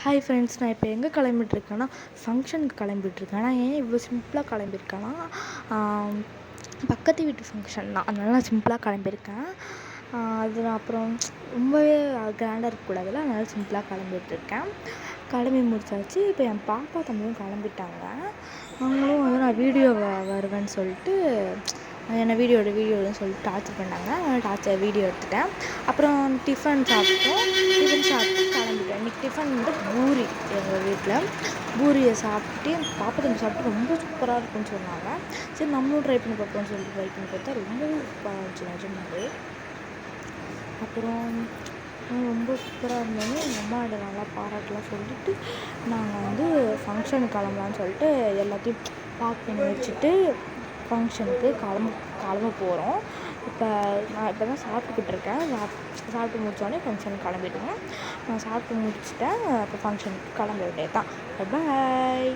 Hi friends, நான் இப்போ எங்கே கிளம்பிட்டுருக்கேன்னா ஃபங்க்ஷனுக்கு கிளம்பிட்டுருக்கேன். நான் ஏன் இவ்வளோ சிம்பிளாக கிளம்பியிருக்கேன்னா, பக்கத்து வீட்டு ஃபங்க்ஷன் தான். அதனால நான் சிம்பிளாக கிளம்பியிருக்கேன். அது நான் அப்புறம் ரொம்பவே கிராண்டாக இருக்கக்கூடாதுல்ல, அதனால சிம்பிளாக கிளம்பிட்டுருக்கேன். கிளம்பி முடிச்சாச்சு. இப்போ என் பாப்பா தம்பியும் கிளம்பிட்டாங்க. அவங்களும் வந்து நான் வீடியோ வருவேன்னு சொல்லிட்டு என்னை வீடியோன்னு சொல்லிட்டு டார்ச்சர் பண்ணாங்க. அதனால் வீடியோ எடுத்துட்டேன். அப்புறம் டிஃபன் சாப்பிட்டோம். டிஃபன் சாப்பிட்டு கிளம்பிட்டேன். இன்றைக்கி டிஃபன் வந்து பூரி. எங்கள் வீட்டில் பூரியை சாப்பிட்டுட்டு என் பாப்பா தம்பி சாப்பிட்டு ரொம்ப சூப்பராக இருக்குன்னு சொன்னாங்க. சரி நம்மளும் ட்ரை பண்ணி பார்ப்போம்னு சொல்லிட்டு ட்ரை பண்ணி பார்த்தா ரொம்பவே சூப்பராக இருந்துச்சு நிஜமாவே. அப்புறம் ரொம்ப சூப்பராக இருந்தோன்னே எங்கள் அம்மாட்ட நல்லா பாராட்டெலாம் சொல்லிவிட்டு நாங்கள் வந்து ஃபங்க்ஷனுக்கு கிளம்பலான்னு சொல்லிட்டு எல்லாத்தையும் பேக் பண்ணி வச்சுட்டு ஃபங்க்ஷனுக்கு கிளம்ப போகிறோம். நான் இப்போ தான் சாப்பிட்டுக்கிட்டு இருக்கேன். சாப்பிட்டு முடித்தோடனே ஃபங்க்ஷனுக்கு கிளம்பிடுவேன். நான் சாப்பிட்டு முடிச்சுட்டேன். அப்போ ஃபங்க்ஷனுக்கு கிளம்ப வேண்டியது தான். பாய்.